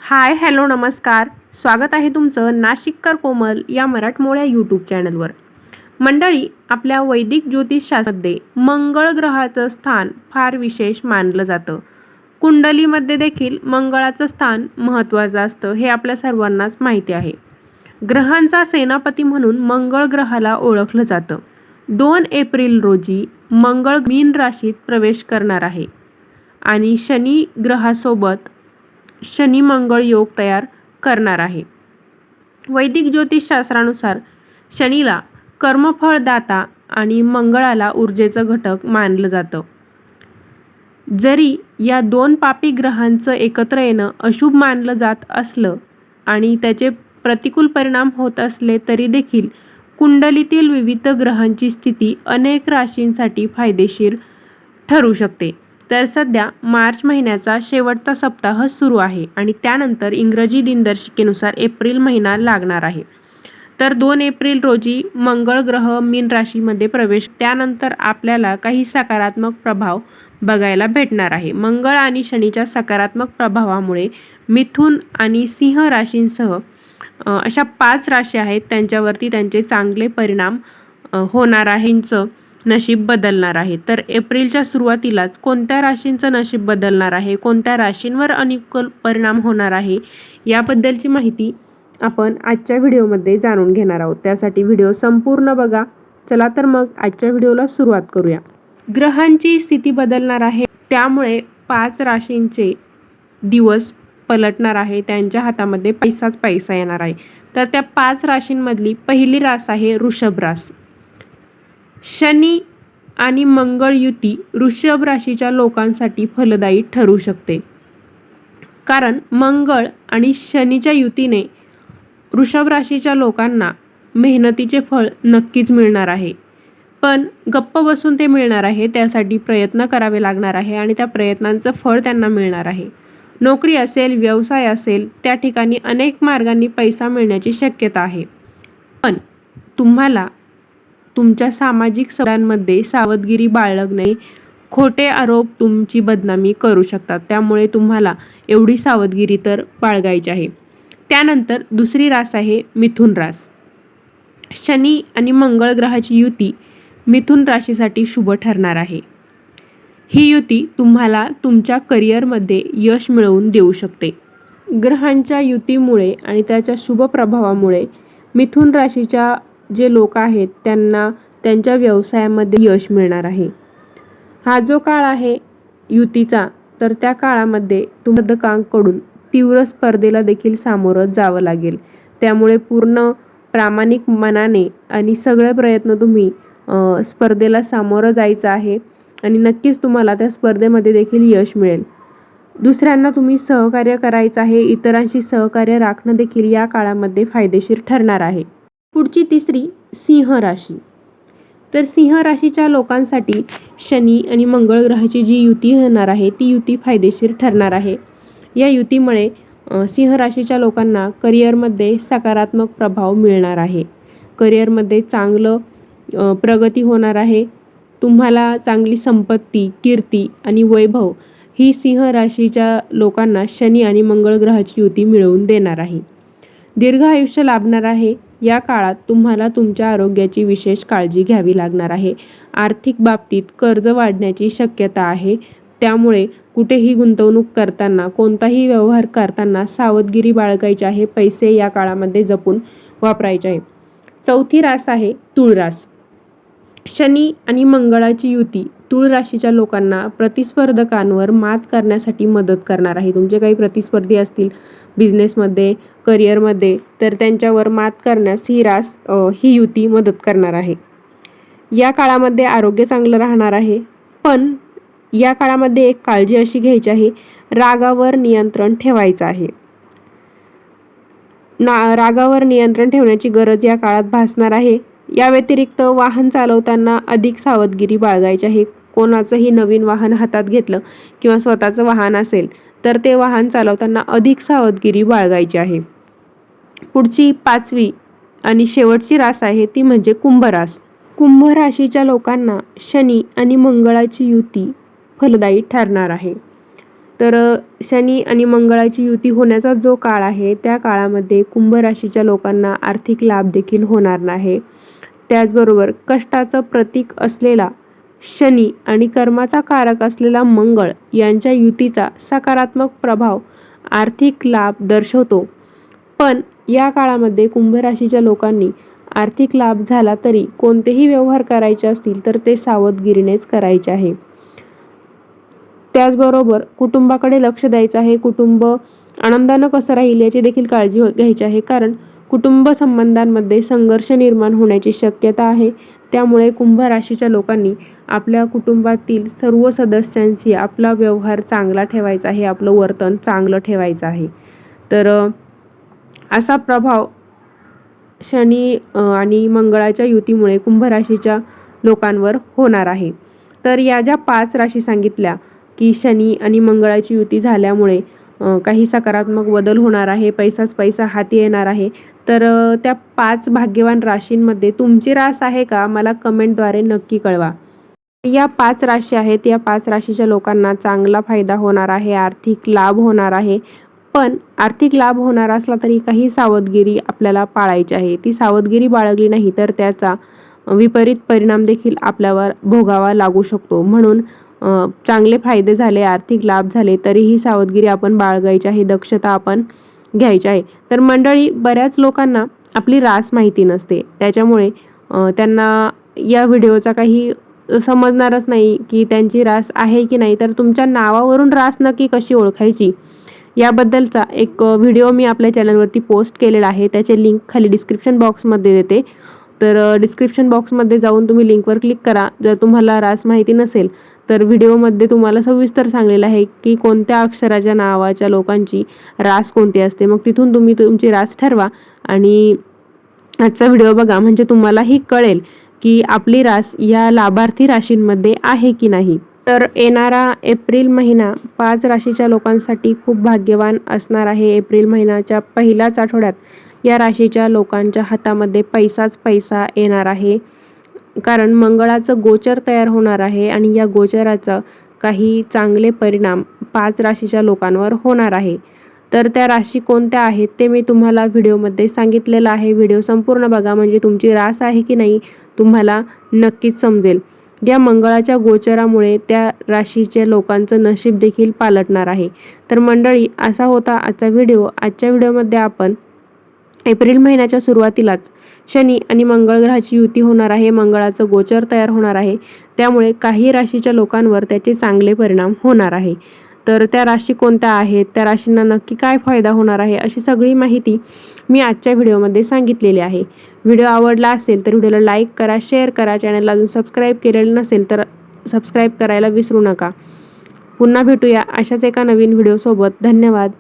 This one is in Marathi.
हाय हॅलो नमस्कार. स्वागत आहे तुमचं नाशिककर कोमल या मराठमोळ्या यूट्यूब चॅनलवर. मंडळी, आपल्या वैदिक ज्योतिषशास्त्रामध्ये मंगळ ग्रहाचं स्थान फार विशेष मानलं जातं. कुंडलीमध्ये देखील मंगळाचं स्थान महत्त्वाचं असतं हे आपल्या सर्वांनाच माहिती आहे. ग्रहांचा सेनापती म्हणून मंगळ ग्रहाला ओळखलं जातं. 2 एप्रिल रोजी मंगळ मीन राशीत प्रवेश करणार आहे आणि शनी ग्रहासोबत शनी मंगळ योग तयार करणार आहे. वैदिक ज्योतिषशास्त्रानुसार शनीला कर्मफळदाता आणि मंगळाला ऊर्जेचं घटक मानलं जातं. जरी या 2 पापी ग्रहांचं एकत्र येणं अशुभ मानलं जात असलं आणि त्याचे प्रतिकूल परिणाम होत असले तरी देखील कुंडलीतील विविध ग्रहांची स्थिती अनेक राशींसाठी फायदेशीर ठरू शकते. तर सध्या मार्च महिन्याचा शेवटचा सप्ताह सुरू आहे आणि त्यानंतर इंग्रजी दिनदर्शिकेनुसार एप्रिल महिना लागणार आहे. तर 2 एप्रिल रोजी मंगळ ग्रह मीन राशीमध्ये प्रवेश, त्यानंतर आपल्याला काही सकारात्मक प्रभाव बघायला भेटणार आहे. मंगळ आणि शनीच्या सकारात्मक प्रभावामुळे मिथुन आणि सिंह राशींसह अशा 5 राशी आहेत त्यांच्यावरती त्यांचे चांगले परिणाम होणार आहेंचं नशीब बदलणार आहे. तर एप्रिलच्या सुरुवातीलाच कोणत्या राशींचं नशीब बदलणार आहे, कोणत्या राशींवर अनुकूल परिणाम होणार आहे याबद्दलची माहिती आपण आजच्या व्हिडिओमध्ये जाणून घेणार आहोत. त्यासाठी व्हिडिओ संपूर्ण बघा. चला तर मग आजच्या व्हिडिओला सुरुवात करूया. ग्रहांची स्थिती बदलणार आहे, त्यामुळे 5 राशींचे दिवस पलटणार आहे. त्यांच्या हातामध्ये पैसाच पैसा येणार आहे. तर त्या 5 राशींमधली पहिली रास आहे वृषभ रास. शनी आणि मंगळ युती वृषभ राशीच्या लोकांसाठी फलदायी ठरू शकते, कारण मंगळ आणि शनीच्या युतीने वृषभ राशीच्या लोकांना मेहनतीचे फळ नक्कीच मिळणार आहे. पण गप्प बसून ते मिळणार आहे, त्यासाठी प्रयत्न करावे लागणार आहे आणि त्या प्रयत्नांचं फळ त्यांना मिळणार आहे. नोकरी असेल, व्यवसाय असेल, त्या ठिकाणी अनेक मार्गांनी पैसा मिळण्याची शक्यता आहे. पण तुम्हाला तुमच्या सामाजिक संबंधांमध्ये सावधगिरी बाळगणे, खोटे आरोप तुमची बदनामी करू शकतात. त्यामुळे तुम्हाला एवढी सावधगिरी तर बाळगायची आहे. त्यानंतर दुसरी रास आहे मिथुन रास. शनी आणि मंगळ ग्रहाची युती मिथुन राशीसाठी शुभ ठरणार आहे. ही युती तुम्हाला तुमच्या करिअरमध्ये यश मिळवून देऊ शकते. ग्रहांच्या युतीमुळे आणि त्याच्या शुभ प्रभावामुळे मिथुन राशीच्या जे लोक आहेत त्यांना त्यांच्या व्यवसायामध्ये यश मिळणार आहे. हा जो काळ आहे युतीचा, तर त्या काळामध्ये स्पर्धकांकडून तीव्र स्पर्धेला देखील सामोरं जावं लागेल. त्यामुळे पूर्ण प्रामाणिक मनाने आणि सगळे प्रयत्न तुम्ही स्पर्धेला सामोरं जायचं आहे आणि नक्कीच तुम्हाला त्या स्पर्धेमध्ये देखील यश मिळेल. दुसऱ्यांना तुम्ही सहकार्य करायचं आहे. इतरांशी सहकार्य राखणं देखील या काळामध्ये फायदेशीर ठरणार आहे. पुढची तिसरी सिंह राशी. तर सिंह राशीच्या लोकांसाठी शनी आणि मंगळ ग्रहाची जी युती होणार आहे ती युती फायदेशीर ठरणार आहे. या युतीमुळे सिंह राशीच्या लोकांना करिअरमध्ये सकारात्मक प्रभाव मिळणार आहे. करिअरमध्ये चांगलं प्रगती होणार आहे. तुम्हाला चांगली संपत्ती, कीर्ती आणि वैभव ही सिंह राशीच्या लोकांना शनी आणि मंगळ ग्रहाची युती मिळवून देणार आहे. दीर्घ आयुष्य लाभणार आहे. या काळात तुम्हाला तुमच्या आरोग्याची विशेष काळजी घ्यावी लागणार आहे. आर्थिक बाबतीत कर्ज वाढण्याची शक्यता आहे. त्यामुळे कुठेही गुंतवणूक करताना, कोणताही व्यवहार करताना सावधगिरी बाळगायची आहे. पैसे या काळामध्ये जपून वापरायचे आहे. चौथी रास आहे तुळ रास. शनी आणि मंगळाची युती तुळ राशीच्या लोकांना प्रतिस्पर्धकांवर मात करण्यासाठी मदत करणार आहे. तुमचे काही प्रतिस्पर्धी असतील बिझनेसमध्ये, करिअरमध्ये, तर त्यांच्यावर मात करण्यास ही युती मदत करणार आहे. या काळामध्ये आरोग्य चांगलं राहणार आहे. पण या काळामध्ये एक काळजी अशी घ्यायची आहे, रागावर नियंत्रण ठेवायचं आहे. रागावर नियंत्रण ठेवण्याची गरज या काळात भासणार आहे. या व्यतिरिक्त वाहन चालवताना अधिक सावधगिरी बाळगायची आहे. कोणाचंही नवीन वाहन हातात घेतलं किंवा स्वतःचं वाहन असेल तर ते वाहन चालवताना अधिक सावधगिरी बाळगायची आहे. पुढची 5वी आणि शेवटची रास आहे ती म्हणजे कुंभ रास. कुंभ राशीच्या लोकांना शनी आणि मंगळाची युती फलदायी ठरणार आहे. तर शनी आणि मंगळाची युती होण्याचा जो काळ आहे त्या काळामध्ये कुंभ राशीच्या लोकांना आर्थिक लाभ देखील होणार नाही. त्याचबरोबर कष्टाचं प्रतीक असलेला शनी आणि कर्माचा कारक असलेला मंगळ यांच्या युतीचा सकारात्मक प्रभाव आर्थिक लाभ दर्शवतो. पण या काळामध्ये कुंभ राशीच्या लोकांनी आर्थिक लाभ झाला तरी कोणतेही व्यवहार करायचे असतील तर ते सावधगिरीनेच करायचे आहे. त्याचबरोबर कुटुंबाकडे लक्ष द्यायचं आहे. कुटुंब आनंदानं कसं राहील याची देखील काळजी घ्यायची आहे, कारण कुटुंब संबंधांमध्ये संघर्ष निर्माण होण्याची शक्यता आहे. त्यामुळे कुंभ राशीच्या लोकांनी आपल्या कुटुंबातील सर्व सदस्यांशी आपला व्यवहार चांगला ठेवायचा आहे, आपलं वर्तन चांगलं ठेवायचं आहे. तर असा प्रभाव शनी आणि मंगळाच्या युतीमुळे कुंभ राशीच्या लोकांवर होणार आहे. तर या ज्या 5 राशी सांगितल्या की शनी आणि मंगळाची युती झाल्यामुळे काही सकारात्मक बदल होणार आहे, पैसाच पैसा हाती येणार आहे. तर त्या 5 भाग्यवान राशींमध्ये तुमची रास आहे का? मला कमेंटद्वारे नक्की कळवा. या 5 राशी आहेत, या 5 राशीच्या लोकांना चांगला फायदा होणार आहे, आर्थिक लाभ होणार आहे. पण आर्थिक लाभ होणार असला तरी काही सावधगिरी आपल्याला पाळायची आहे. ती सावधगिरी बाळगली नाही तर त्याचा विपरीत परिणाम देखील आपल्यावर भोगावा लागू शकतो. म्हणून चांगले फायदे झाले, आर्थिक लाभ झाले तरीही सावधगिरी आपण बाळगायची आहे, दक्षता आपण घ्यायची आहे. तर मंडळी, बऱ्याच लोकांना आपली रास माहिती नसते, त्याच्यामुळे त्यांना या व्हिडिओचा काही समजणारच नाही की त्यांची रास आहे की नाही. तर तुमच्या नावावरून रास नक्की कशी ओळखायची याबद्दलचा एक व्हिडिओ मी आपल्या चॅनलवरती पोस्ट केलेला आहे. त्याचे लिंक खाली डिस्क्रिप्शन बॉक्समध्ये देते. तर डिस्क्रिप्शन बॉक्समध्ये जाऊन तुम्ही लिंकवर क्लिक करा. जर तुम्हाला रास माहिती नसेल तर व्हिडिओमध्ये तुम्हाला सविस्तर सांगलेलं आहे की कोणत्या अक्षराच्या नावाच्या लोकांची रास कोणती असते. मग तिथून तुम्ही तुमची रास ठरवा आणि आजचा व्हिडिओ बघा, म्हणजे तुम्हालाही कळेल की आपली रास या लाभार्थी राशींमध्ये आहे की नाही. तर येणारा एप्रिल महिना 5 राशीच्या लोकांसाठी खूप भाग्यवान असणार आहे. एप्रिल महिन्याच्या पहिल्याच आठवड्यात या राशीच्या लोकांच्या हातामध्ये पैसाच पैसा येणार आहे, कारण मंगळाचं गोचर तयार होणार आहे आणि या गोचराचा काही चांगले परिणाम 5 राशीच्या लोकांवर होणार आहे. तर त्या राशी कोणत्या आहेत ते मी तुम्हाला व्हिडिओमध्ये सांगितलेलं आहे. व्हिडिओ संपूर्ण बघा, म्हणजे तुमची रास आहे की नाही तुम्हाला नक्कीच समजेल. या मंगळाच्या गोचरामुळे त्या राशीच्या लोकांचं नशीब देखील पालटणार आहे. तर मंडळी, असा होता आजचा व्हिडिओ. आजच्या व्हिडिओमध्ये आपण एप्रिल महिन्याच्या सुरुवातीलाच शनी आणि मंगळ ग्रहाची युती होणार आहे, मंगळाचं गोचर तयार होणार आहे, त्यामुळे काही राशीच्या लोकांवर त्याचे चांगले परिणाम होणार आहे. तर त्या राशी कोणत्या आहेत, त्या राशींना नक्की काय फायदा होणार आहे, अशी सगळी माहिती मी आजच्या व्हिडिओमध्ये सांगितलेली आहे. व्हिडिओ आवडला असेल तर व्हिडिओला लाईक करा, शेअर करा. चॅनलला अजून सबस्क्राईब केलेलं नसेल तर सबस्क्राईब करायला विसरू नका. पुन्हा भेटूया अशाच एका नवीन व्हिडिओसोबत. धन्यवाद.